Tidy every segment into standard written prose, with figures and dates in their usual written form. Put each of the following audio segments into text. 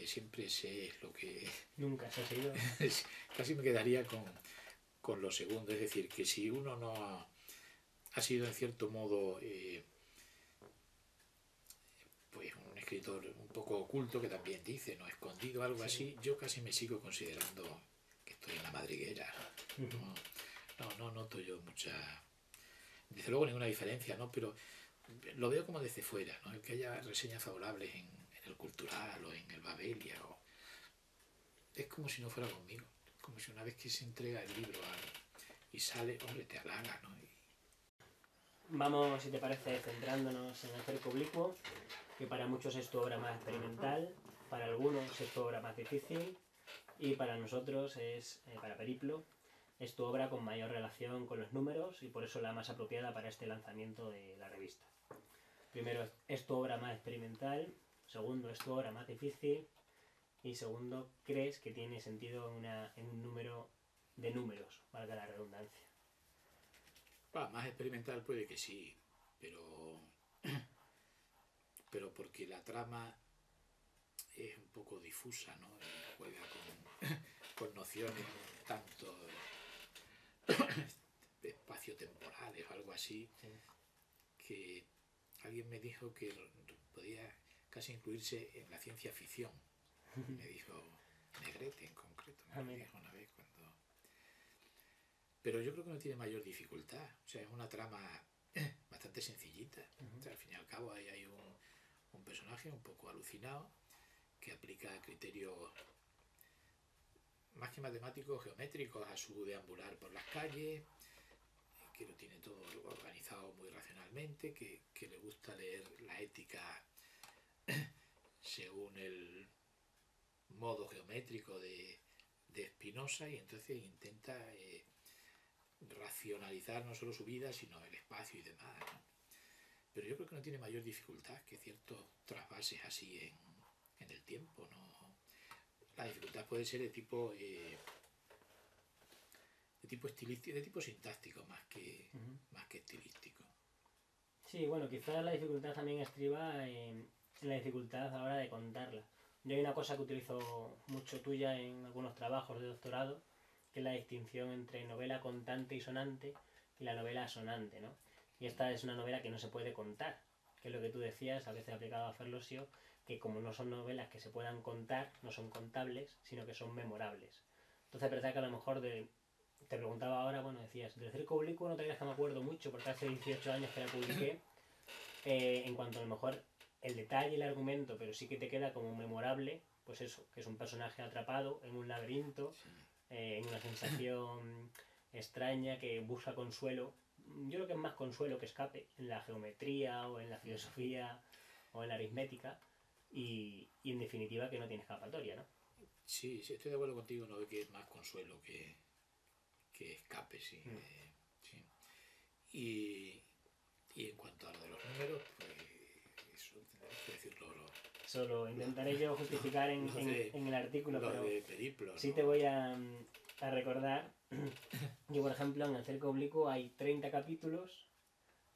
que siempre sé lo que... Nunca se ha seguido. Casi me quedaría con lo segundo, es decir, que si uno no ha sido en cierto modo pues un escritor un poco oculto, que también dice, no escondido, algo así, yo casi me sigo considerando que estoy en la madriguera. No noto yo mucha, desde luego ninguna diferencia, ¿no? Pero lo veo como desde fuera, ¿no? El que haya reseñas favorables en el Cultural o en el Babelia, es como si no fuera conmigo, como si una vez que se entrega el libro y sale, hombre, te halaga, ¿no? Vamos, si te parece, centrándonos en el Cerco Oblicuo, que para muchos es tu obra más experimental, para algunos es tu obra más difícil y para nosotros para Periplo, es tu obra con mayor relación con los números y por eso la más apropiada para este lanzamiento de la revista. Primero, es tu obra más experimental, segundo, es tu obra más difícil y segundo, crees que tiene sentido en un número de números, valga la redundancia. Más experimental puede que sí, pero porque la trama es un poco difusa, ¿no? Juega con nociones tanto espaciotemporales o algo así, Sí. Que alguien me dijo que podía casi incluirse en la ciencia ficción. Me dijo Negrete en concreto, me lo dijo una vez cuando... Pero yo creo que no tiene mayor dificultad, o sea, es una trama bastante sencillita. O sea, al fin y al cabo hay un personaje un poco alucinado que aplica criterios más que matemáticos, geométricos a su deambular por las calles, que lo tiene todo organizado muy racionalmente, que le gusta leer la ética según el modo geométrico de Spinoza, y entonces intenta racionalizar no solo su vida, sino el espacio y demás, ¿no? Pero yo creo que no tiene mayor dificultad que ciertos trasvases así en el tiempo, ¿no? La dificultad puede ser de tipo estilístico, de tipo sintáctico más que estilístico. Sí, bueno, quizás la dificultad también estriba en la dificultad a la hora de contarla. Yo hay una cosa que utilizo mucho tuya en algunos trabajos de doctorado, que es la distinción entre novela contante y sonante y la novela sonante, ¿no? Y esta es una novela que no se puede contar, que es lo que tú decías, a veces aplicado a Ferlosio, que como no son novelas que se puedan contar, no son contables, sino que son memorables. Entonces es verdad que a lo mejor te preguntaba ahora, bueno, decías, del Cerco Oblicuo no te creas que me acuerdo mucho, porque hace 18 años que la publiqué, en cuanto a lo mejor el detalle y el argumento, pero sí que te queda como memorable, pues eso, que es un personaje atrapado en un laberinto, en una sensación extraña que busca consuelo. Yo creo que es más consuelo que escape en la geometría o en la filosofía o en la aritmética y en definitiva que no tiene escapatoria, ¿no? Sí, estoy de acuerdo contigo, no, de que es más consuelo que escape, sí. Sí. Y en cuanto a lo de los números, pues eso tendrás que decirlo. Eso lo intentaré yo justificar en el artículo, pero de Periplo, sí ¿no? te voy a recordar que, por ejemplo, en el Cerco Oblicuo hay 30 capítulos,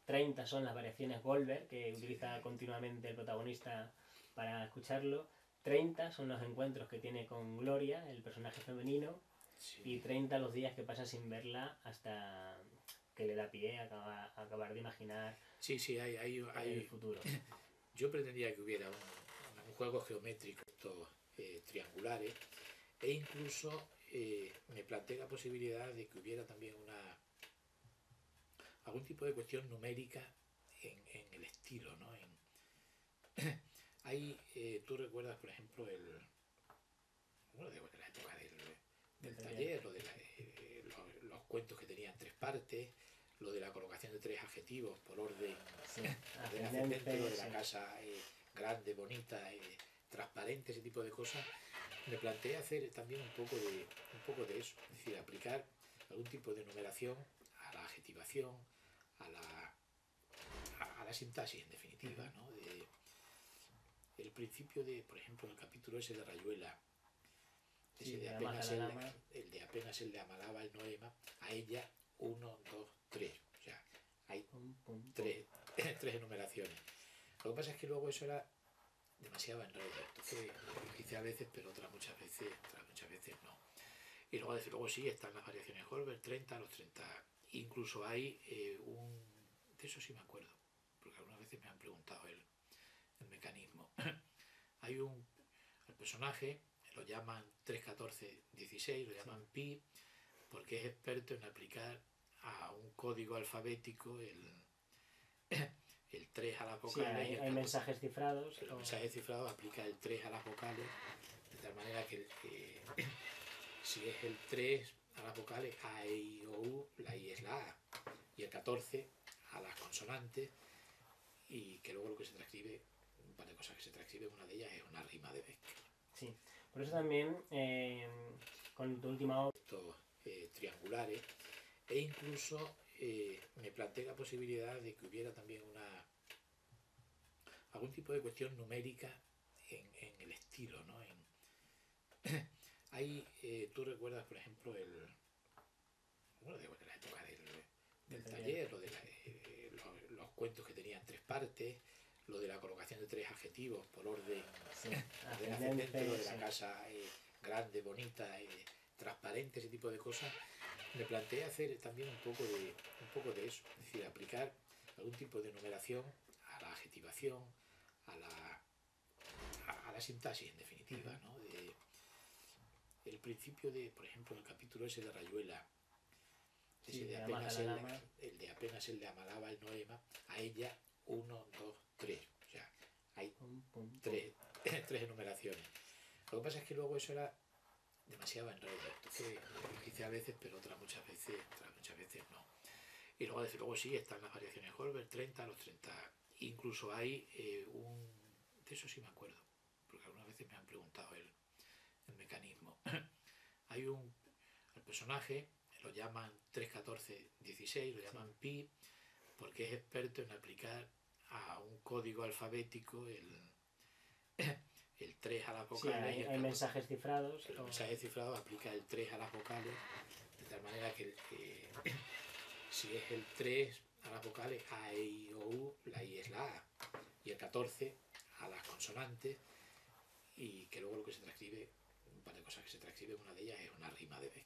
30 son las variaciones Goldberg, que utiliza continuamente el protagonista para escucharlo, 30 son los encuentros que tiene con Gloria, el personaje femenino, y 30 los días que pasa sin verla hasta que le da pie a acabar de imaginar el futuro. Yo pretendía que hubiera un juego geométrico, estos triangulares, e incluso me planteé la posibilidad de que hubiera también algún tipo de cuestión numérica en el estilo, ¿no? Tú recuerdas, por ejemplo, de la época del taller, los cuentos que tenían tres partes, lo de la colocación de tres adjetivos por orden ascendente, lo de la casa grande, bonita, transparente, ese tipo de cosas. Me planteé hacer también un poco de eso, es decir, aplicar algún tipo de numeración a la adjetivación, a la sintaxis, en definitiva, ¿no? El principio de, por ejemplo, el capítulo ese de Rayuela, ese de apenas él le amalaba el noema, a ella 1, 2, 3. O sea, hay tres enumeraciones. Lo que pasa es que luego eso era demasiado enredo. Entonces lo hice a veces, pero otras muchas veces no. Y luego, desde luego, sí, están las variaciones Holberg, 30, los 30. Incluso hay de eso sí me acuerdo, porque algunas veces me han preguntado el mecanismo. Hay el personaje, lo llaman 31416, lo llaman pi, porque es experto en aplicar a un código alfabético el 3 a las vocales. Sí, hay mensajes cifrados. Los mensajes cifrados aplica el 3 a las vocales, de tal manera que si es el 3 a las vocales, A, E, I, O, U, la I es la A, y el 14 a las consonantes, y que luego lo que se transcribe, un par de cosas que se transcriben, una de ellas es una rima de Beck. Sí, por eso también con tu última obra... Estos triangulares, e incluso me planteé la posibilidad de que hubiera también algún tipo de cuestión numérica en el estilo, ¿no? Tú recuerdas, por ejemplo, de la época del taller, o de los cuentos que tenían tres partes, lo de la colocación de tres adjetivos por orden ascendente, lo de la casa grande, bonita, transparente, ese tipo de cosas. Me planteé hacer también un poco de eso, es decir, aplicar algún tipo de numeración a la adjetivación, a la sintaxis, en definitiva, ¿no? El principio de, por ejemplo, el capítulo ese de Rayuela, ese de apenas el de amalaba el noema, a ella 1, 2, 3. O sea, hay tres enumeraciones. Lo que pasa es que luego eso era demasiado enredo. Entonces lo hice a veces, pero otras muchas veces no. Y luego, desde luego, sí, están las variaciones Holberg, 30, los 30. Incluso hay de eso sí me acuerdo, porque algunas veces me han preguntado el mecanismo. Hay el personaje, lo llaman 31416, lo llaman pi, porque es experto en aplicar a un código alfabético el 3 a las vocales. Sí, hay mensajes cifrados. Los mensajes cifrados aplica el 3 a las vocales, de tal manera que si es el 3 a las vocales, A, E, I, O, U, la I es la A, y el 14 a las consonantes, y que luego lo que se transcribe, un par de cosas que se transcriben, una de ellas es una rima de Beck.